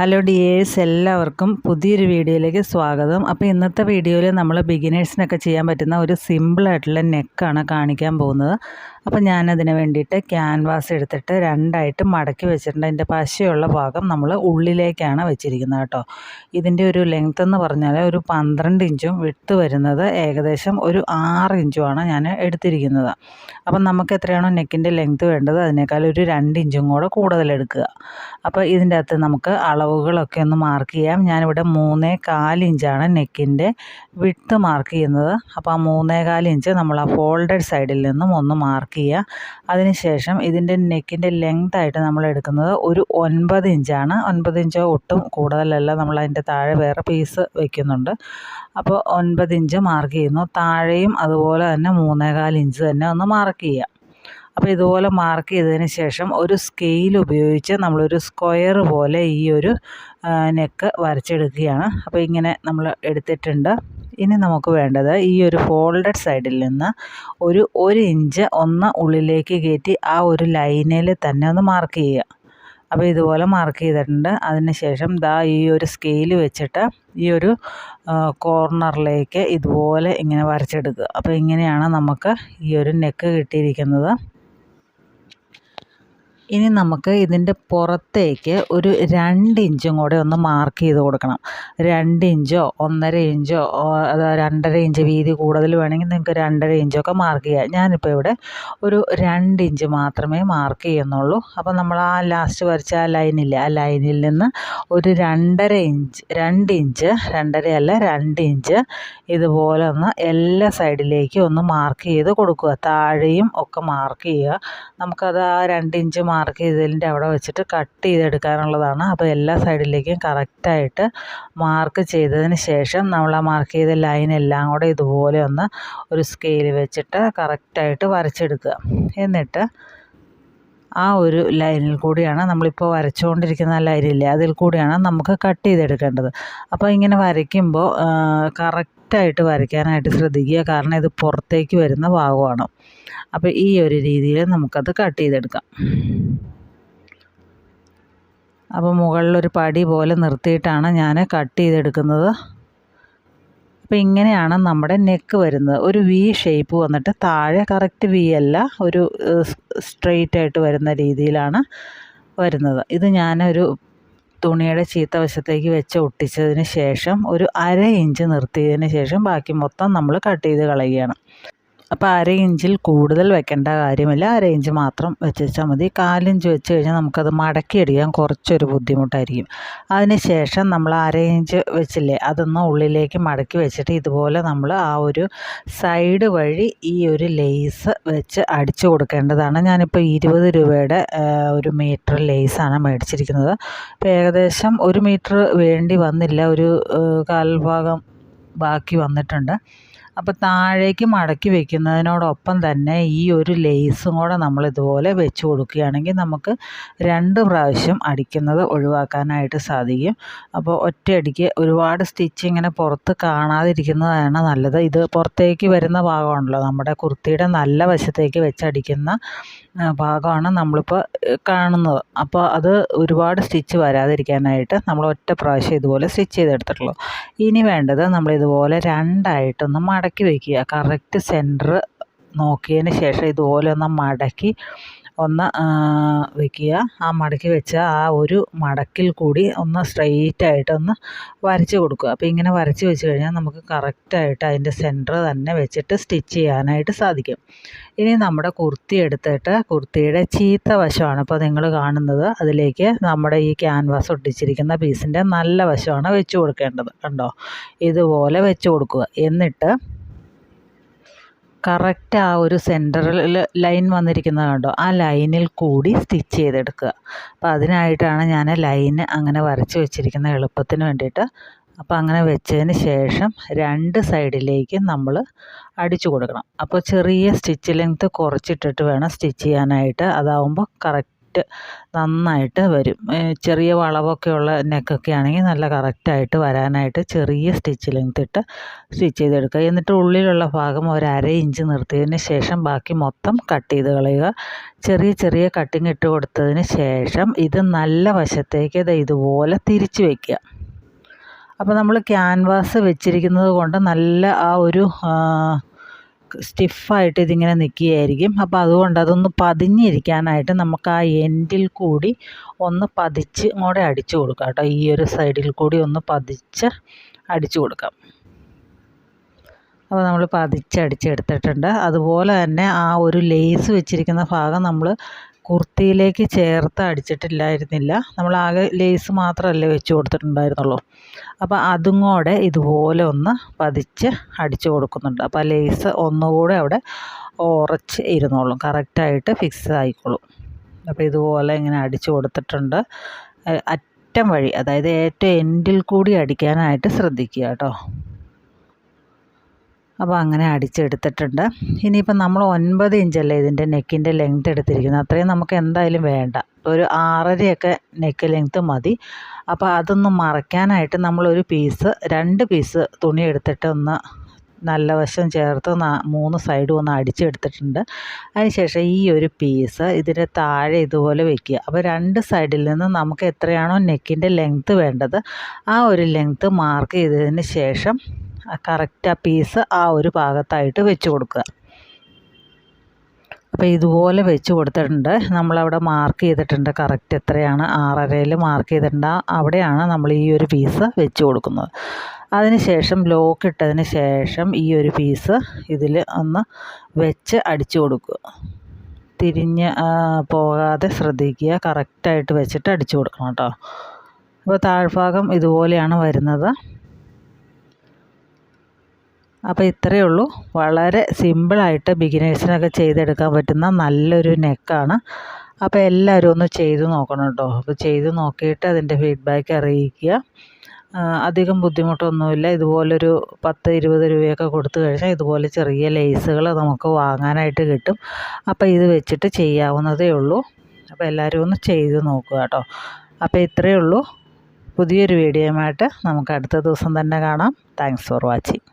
Hello dears, എല്ലാവർക്കും പുതിയൊരു വീഡിയോയിലേക്ക് സ്വാഗതം. അപ്പോൾ ഇന്നത്തെ വീഡിയോയിൽ നമ്മൾ ബിഗിനേഴ്സിനൊക്കെ ചെയ്യാൻ പറ്റുന്ന ഒരു സിമ്പിളായിട്ടുള്ള നെക്കാണ് കാണിക്കാൻ പോകുന്നത്. അപ്പോൾ ഞാനതിന് വേണ്ടിയിട്ട് ക്യാൻവാസ് എടുത്തിട്ട് രണ്ടായിട്ട് മടക്കി വെച്ചിട്ടുണ്ട്. അതിൻ്റെ പശയുള്ള ഭാഗം നമ്മൾ ഉള്ളിലേക്കാണ് വെച്ചിരിക്കുന്നത് കേട്ടോ. ഇതിൻ്റെ ഒരു ലെങ്ത്ത് എന്ന് പറഞ്ഞാൽ ഒരു 12 ഇഞ്ചും വിട്ട് വരുന്നത് ഏകദേശം ഒരു 6 ഇഞ്ചുമാണ് ഞാൻ എടുത്തിരിക്കുന്നത്. അപ്പം നമുക്ക് എത്രയാണോ നെക്കിൻ്റെ ലെങ്ത്ത് വേണ്ടത് അതിനേക്കാൾ ഒരു 2 ഇഞ്ചും കൂടെ കൂടുതൽ എടുക്കുക. അപ്പോൾ ഇതിൻ്റെ അകത്ത് നമുക്ക് അളവുകളൊക്കെ ഒന്ന് മാർക്ക് ചെയ്യാം. ഞാനിവിടെ 3.25 ഇഞ്ചാണ് നെക്കിൻ്റെ വിട്ട് മാർക്ക് ചെയ്യുന്നത്. അപ്പോൾ ആ 3.25 ഇഞ്ച് നമ്മൾ ആ ഫോൾഡഡ് സൈഡിൽ നിന്നും ഒന്ന് മാർക്ക് ചെയ്യുക. അതിനുശേഷം ഇതിൻ്റെ നെക്കിൻ്റെ ലെങ്തായിട്ട് നമ്മൾ എടുക്കുന്നത് ഒരു 9 ഇഞ്ചാണ്. 9 ഇഞ്ച് ഒട്ടും കൂടുതലല്ല, നമ്മൾ അതിൻ്റെ താഴെ വേറെ പീസ് വയ്ക്കുന്നുണ്ട്. അപ്പോൾ 9 ഇഞ്ച് മാർക്ക് ചെയ്യുന്നു. താഴെയും അതുപോലെ തന്നെ 3.25 ഇഞ്ച് തന്നെ ഒന്ന് മാർക്ക് ചെയ്യുക. അപ്പോൾ ഇതുപോലെ മാർക്ക് ചെയ്തതിന് ശേഷം ഒരു സ്കെയിൽ ഉപയോഗിച്ച് നമ്മളൊരു സ്ക്വയർ പോലെ ഈ ഒരു നെക്ക് വരച്ചെടുക്കുകയാണ്. അപ്പോൾ ഇങ്ങനെ നമ്മൾ എടുത്തിട്ടുണ്ട്. ഇനി നമുക്ക് വേണ്ടത് ഈ ഒരു ഫോൾഡഡ് സൈഡിൽ നിന്ന് ഒരു 1 ഇഞ്ച് ഒന്ന് ഉള്ളിലേക്ക് കയറ്റി ആ ഒരു ലൈനിൽ തന്നെ ഒന്ന് മാർക്ക് ചെയ്യുക. അപ്പോൾ ഇതുപോലെ മാർക്ക് ചെയ്തിട്ടുണ്ട്. അതിന് ശേഷം ഈ ഒരു സ്കെയിൽ വെച്ചിട്ട് ഈ ഒരു കോർണറിലേക്ക് ഇതുപോലെ ഇങ്ങനെ വരച്ചെടുക്കുക. അപ്പോൾ ഇങ്ങനെയാണ് നമുക്ക് ഈ ഒരു നെക്ക് കിട്ടിയിരിക്കുന്നത്. ഇനി നമുക്ക് ഇതിൻ്റെ പുറത്തേക്ക് ഒരു 2 ഇഞ്ചും കൂടെ ഒന്ന് മാർക്ക് ചെയ്ത് കൊടുക്കണം. 2 ഇഞ്ചോ 1.5 ഇഞ്ചോ അത് 2.5 ഇഞ്ച് വീതി കൂടുതൽ വേണമെങ്കിൽ നിങ്ങൾക്ക് 2.5 ഇഞ്ചൊക്കെ മാർക്ക് ചെയ്യാം. ഞാനിപ്പോൾ ഇവിടെ ഒരു 2 ഇഞ്ച് മാത്രമേ മാർക്ക് ചെയ്യുന്നുള്ളൂ. അപ്പോൾ നമ്മൾ ആ ലാസ്റ്റ് വരച്ച ആ ലൈനില്ലേ, ആ ലൈനിൽ നിന്ന് ഒരു 2.5 ഇഞ്ച് 2 ഇഞ്ച് 2.5 അല്ല 2 ഇഞ്ച് ഇതുപോലെ ഒന്ന് എല്ലാ സൈഡിലേക്കും ഒന്ന് മാർക്ക് ചെയ്ത് കൊടുക്കുക. താഴെയും ഒക്കെ മാർക്ക് ചെയ്യുക. നമുക്കത് ആ 2 ഇഞ്ച് മാർക്ക് ചെയ്തതിൻ്റെ അവിടെ വെച്ചിട്ട് കട്ട് ചെയ്തെടുക്കാനുള്ളതാണ്. അപ്പോൾ എല്ലാ സൈഡിലേക്കും കറക്റ്റായിട്ട് മാർക്ക് ചെയ്തതിന് ശേഷം നമ്മൾ ആ മാർക്ക് ചെയ്ത ലൈൻ എല്ലാം കൂടെ ഇതുപോലെ ഒന്ന് ഒരു സ്കെയിൽ വെച്ചിട്ട് കറക്റ്റായിട്ട് വരച്ചെടുക്കുക. എന്നിട്ട് ആ ഒരു ലൈനിൽ കൂടിയാണ് നമ്മളിപ്പോൾ വരച്ചുകൊണ്ടിരിക്കുന്ന ലൈനില്ലേ, അതിൽ കൂടിയാണ് നമുക്ക് കട്ട് ചെയ്തെടുക്കേണ്ടത്. അപ്പോൾ ഇങ്ങനെ വരയ്ക്കുമ്പോൾ കറക്റ്റായിട്ട് വരയ്ക്കാനായിട്ട് ശ്രദ്ധിക്കുക, കാരണം ഇത് പുറത്തേക്ക് വരുന്ന ഭാഗമാണ്. അപ്പോൾ ഈ ഒരു രീതിയിൽ നമുക്കത് കട്ട് ചെയ്തെടുക്കാം. അപ്പോൾ മുകളിലൊരു പടി പോലെ നിർത്തിയിട്ടാണ് ഞാൻ കട്ട് ചെയ്തെടുക്കുന്നത്. അപ്പോൾ ഇങ്ങനെയാണ് നമ്മുടെ നെക്ക് വരുന്നത്. ഒരു വി ഷേപ്പ് വന്നിട്ട് താഴെ കറക്റ്റ് വി അല്ല, ഒരു സ്ട്രെയിറ്റ് ആയിട്ട് വരുന്ന രീതിയിലാണ് വരുന്നത്. ഇത് ഞാനൊരു തുണിയുടെ ചീത്ത വശത്തേക്ക് വെച്ച് ഒട്ടിച്ചതിന് ശേഷം ഒരു 1/2 ഇഞ്ച് നിർത്തിയതിന് ശേഷം ബാക്കി മൊത്തം നമ്മൾ കട്ട് ചെയ്ത് കളയുകയാണ്. അപ്പോൾ 1/2 ഇഞ്ചിൽ കൂടുതൽ വെക്കേണ്ട കാര്യമില്ല, 1/2 ഇഞ്ച് മാത്രം വെച്ചാൽ മതി. 1/4 ഇഞ്ച് വെച്ച് കഴിഞ്ഞാൽ നമുക്കത് മടക്കിയെടുക്കാൻ കുറച്ചൊരു ബുദ്ധിമുട്ടായിരിക്കും. അതിന് ശേഷം നമ്മൾ 1/2 ഇഞ്ച് വെച്ചില്ലേ, അതൊന്ന് ഉള്ളിലേക്ക് മടക്കി വെച്ചിട്ട് ഇതുപോലെ നമ്മൾ ആ ഒരു സൈഡ് വഴി ഈ ഒരു ലേസ് വെച്ച് അടിച്ചു കൊടുക്കേണ്ടതാണ്. ഞാനിപ്പോൾ 20 രൂപയുടെ ഒരു മീറ്റർ ലേസാണ് മേടിച്ചിരിക്കുന്നത്. ഇപ്പോൾ ഏകദേശം 1 മീറ്റർ വേണ്ടി വന്നില്ല, ഒരു 1/4 ഭാഗം ബാക്കി വന്നിട്ടുണ്ട്. അപ്പോൾ താഴേക്ക് മടക്കി വെക്കുന്നതിനോടൊപ്പം തന്നെ ഈ ഒരു ലേസും കൂടെ നമ്മൾ ഇതുപോലെ വെച്ച് കൊടുക്കുകയാണെങ്കിൽ നമുക്ക് 2 പ്രാവശ്യം അടിക്കുന്നത് ഒഴിവാക്കാനായിട്ട് സാധിക്കും. അപ്പോൾ ഒറ്റയടിക്ക് ഒരുപാട് സ്റ്റിച്ച് ഇങ്ങനെ പുറത്ത് കാണാതിരിക്കുന്നതാണ് നല്ലത്. ഇത് പുറത്തേക്ക് വരുന്ന ഭാഗമാണല്ലോ, നമ്മുടെ കുർത്തിയുടെ നല്ല വശത്തേക്ക് വെച്ചടിക്കുന്ന ഭാഗമാണ് നമ്മളിപ്പോൾ കാണുന്നത്. അപ്പോൾ അത് ഒരുപാട് സ്റ്റിച്ച് വരാതിരിക്കാനായിട്ട് നമ്മൾ ഒറ്റ പ്രാവശ്യം ഇതുപോലെ സ്റ്റിച്ച് ചെയ്തെടുത്തിട്ടുള്ളൂ. ഇനി വേണ്ടത് നമ്മളിതുപോലെ 2ആയിട്ടൊന്ന് മടക്കി വയ്ക്കുക. കറക്റ്റ് സെൻറ്റർ നോക്കിയതിന് ശേഷം ഇതുപോലെ ഒന്ന് മടക്കി ഒന്ന് വയ്ക്കുക. ആ മടക്കി വെച്ച ആ ഒരു മടക്കിൽ കൂടി ഒന്ന് സ്ട്രെയിറ്റായിട്ടൊന്ന് വരച്ച് കൊടുക്കുക. അപ്പോൾ ഇങ്ങനെ വരച്ച് വെച്ച് കഴിഞ്ഞാൽ നമുക്ക് കറക്റ്റായിട്ട് അതിൻ്റെ സെൻറ്റർ തന്നെ വെച്ചിട്ട് സ്റ്റിച്ച് ചെയ്യാനായിട്ട് സാധിക്കും. ഇനി നമ്മുടെ കുർത്തി എടുത്തിട്ട് കുർത്തിയുടെ ചീത്ത വശമാണ് ഇപ്പോൾ നിങ്ങൾ കാണുന്നത്. അതിലേക്ക് നമ്മുടെ ഈ ക്യാൻവാസ് ഒട്ടിച്ചിരിക്കുന്ന പീസിൻ്റെ നല്ല വശമാണ് വെച്ച് കൊടുക്കേണ്ടത്. കണ്ടോ, ഇതുപോലെ വെച്ച് കൊടുക്കുക. എന്നിട്ട് കറക്റ്റ് ആ ഒരു സെൻറ്ററിൽ ലൈൻ വന്നിരിക്കുന്നത് കണ്ടോ, ആ ലൈനിൽ കൂടി സ്റ്റിച്ച് ചെയ്തെടുക്കുക. അപ്പോൾ അതിനായിട്ടാണ് ഞാൻ ലൈന് അങ്ങനെ വരച്ച് വെച്ചിരിക്കുന്നത്, എളുപ്പത്തിന് വേണ്ടിയിട്ട്. അപ്പോൾ അങ്ങനെ വെച്ചതിന് ശേഷം 2 സൈഡിലേക്ക് നമ്മൾ അടിച്ചു കൊടുക്കണം. അപ്പോൾ ചെറിയ സ്റ്റിച്ച് ലെങ്ത്ത് കുറച്ചിട്ടിട്ട് വേണം സ്റ്റിച്ച് ചെയ്യാനായിട്ട്. അതാവുമ്പോൾ കറക്റ്റ് നന്നായിട്ട് വരും. ചെറിയ വളവൊക്കെയുള്ള നെക്കൊക്കെ ആണെങ്കിൽ നല്ല കറക്റ്റായിട്ട് വരാനായിട്ട് ചെറിയ സ്റ്റിച്ച് ലെങ്ത് ഇട്ട് സ്റ്റിച്ച് ചെയ്തെടുക്കുക. എന്നിട്ട് ഉള്ളിലുള്ള ഭാഗം ഒരു 1/2 ഇഞ്ച് നിർത്തിയതിന് ശേഷം ബാക്കി മൊത്തം കട്ട് ചെയ്ത് കളയുക. ചെറിയ ചെറിയ കട്ടിങ് ഇട്ട് കൊടുത്തതിന് ശേഷം ഇത് നല്ല വശത്തേക്ക് ഇതുപോലെ തിരിച്ച് വയ്ക്കുക. അപ്പോൾ നമ്മൾ ക്യാൻവാസ് വെച്ചിരിക്കുന്നത് കൊണ്ട് നല്ല ആ ഒരു സ്റ്റിഫായിട്ട് ഇതിങ്ങനെ നിൽക്കുകയായിരിക്കും. അപ്പോൾ അതുകൊണ്ട് അതൊന്ന് പതിഞ്ഞിരിക്കാനായിട്ട് നമുക്ക് ആ എൻഡിൽ കൂടി ഒന്ന് പതിച്ച് ഇങ്ങോട്ട് അടിച്ചു കൊടുക്കാം കേട്ടോ. ഈ ഒരു സൈഡിൽ കൂടി ഒന്ന് പതിച്ച് അടിച്ചു കൊടുക്കാം. അപ്പോൾ നമ്മൾ പതിച്ചടിച്ചെടുത്തിട്ടുണ്ട്. അതുപോലെ തന്നെ ആ ഒരു ലേസ് വെച്ചിരിക്കുന്ന ഭാഗം നമ്മൾ കുർത്തിയിലേക്ക് ചേർത്ത് അടിച്ചിട്ടില്ലായിരുന്നില്ല. നമ്മളാകെ ലേസ് മാത്രമല്ലേ വെച്ച് കൊടുത്തിട്ടുണ്ടായിരുന്നുള്ളൂ. അപ്പോൾ അതും കൂടെ ഇതുപോലെ ഒന്ന് പതിച്ച് അടിച്ചു കൊടുക്കുന്നുണ്ട്. അപ്പോൾ ആ ലേസ് ഒന്നുകൂടെ അവിടെ ഉറച്ച് ഇരുന്നോളും, കറക്റ്റായിട്ട് ഫിക്സ് ആയിക്കോളും. അപ്പോൾ ഇതുപോലെ ഇങ്ങനെ അടിച്ചു കൊടുത്തിട്ടുണ്ട്. അറ്റം വഴി, അതായത് ഏറ്റവും എൻഡിൽ കൂടി അടിക്കാനായിട്ട് ശ്രദ്ധിക്കുക കേട്ടോ. അപ്പോൾ അങ്ങനെ അടിച്ചെടുത്തിട്ടുണ്ട്. ഇനിയിപ്പം നമ്മൾ 9 ഇഞ്ചല്ലേ ഇതിൻ്റെ നെക്കിൻ്റെ ലെങ്ത് എടുത്തിരിക്കുന്നത്. അത്രയും നമുക്ക് എന്തായാലും വേണ്ട, ഒരു 6.5 നെക്ക് ലെങ്ത്ത് മതി. അപ്പോൾ അതൊന്ന് മറയ്ക്കാനായിട്ട് നമ്മളൊരു 2 പീസ് തുണി എടുത്തിട്ട് ഒന്ന് നല്ല വശം ചേർത്ത് 3 സൈഡും ഒന്ന് അടിച്ചെടുത്തിട്ടുണ്ട്. അതിനുശേഷം ഈ ഒരു പീസ് ഇതിൻ്റെ താഴെ ഇതുപോലെ വയ്ക്കുക. അപ്പോൾ 2 സൈഡിൽ നിന്ന് നമുക്ക് എത്രയാണോ നെക്കിൻ്റെ ലെങ്ത്ത് വേണ്ടത് ആ ഒരു ലെങ്ത്ത് മാർക്ക് ചെയ്തതിന് ശേഷം കറക്റ്റ് ആ പീസ് ആ ഒരു ഭാഗത്തായിട്ട് വെച്ച് കൊടുക്കുക. അപ്പോൾ ഇതുപോലെ വെച്ച് കൊടുത്തിട്ടുണ്ട്. നമ്മളവിടെ മാർക്ക് ചെയ്തിട്ടുണ്ട് കറക്റ്റ് എത്രയാണ് 6.5 മാർക്ക് ചെയ്തിട്ടുണ്ട്. അവിടെയാണ് നമ്മൾ ഈ ഒരു പീസ് വെച്ച് കൊടുക്കുന്നത്. അതിന് ശേഷം ലോക്ക് ഇട്ടതിന് ശേഷം ഈ ഒരു പീസ് ഇതിൽ ഒന്ന് വെച്ച് അടിച്ചു കൊടുക്കുക. തിരിഞ്ഞ് പോകാതെ ശ്രദ്ധിക്കുക, കറക്റ്റായിട്ട് വെച്ചിട്ട് അടിച്ചു കൊടുക്കണം കേട്ടോ. അപ്പോൾ താഴ്ഭാഗം ഇതുപോലെയാണ് വരുന്നത്. അപ്പോൾ ഇത്രയേ ഉള്ളൂ. വളരെ സിമ്പിളായിട്ട് ബിഗിനേഴ്സിനൊക്കെ ചെയ്തെടുക്കാൻ പറ്റുന്ന നല്ലൊരു നെക്കാണ്. അപ്പോൾ എല്ലാവരും ഒന്ന് ചെയ്ത് നോക്കണം കേട്ടോ. അപ്പോൾ ചെയ്ത് നോക്കിയിട്ട് അതിൻ്റെ ഫീഡ്ബാക്ക് അറിയിക്കുക. അധികം ബുദ്ധിമുട്ടൊന്നുമില്ല. ഇതുപോലൊരു 10-20 രൂപയൊക്കെ കൊടുത്തു കഴിഞ്ഞാൽ ഇതുപോലെ ചെറിയ ലേസുകൾ നമുക്ക് വാങ്ങാനായിട്ട് കിട്ടും. അപ്പോൾ ഇത് വെച്ചിട്ട് ചെയ്യാവുന്നതേ ഉള്ളൂ. അപ്പോൾ എല്ലാവരും ഒന്ന് ചെയ്ത് നോക്കുക കേട്ടോ. അപ്പോൾ ഇത്രയേ ഉള്ളൂ. പുതിയൊരു വീഡിയോയുമായിട്ട് നമുക്ക് അടുത്ത ദിവസം തന്നെ കാണാം. Thanks for watching.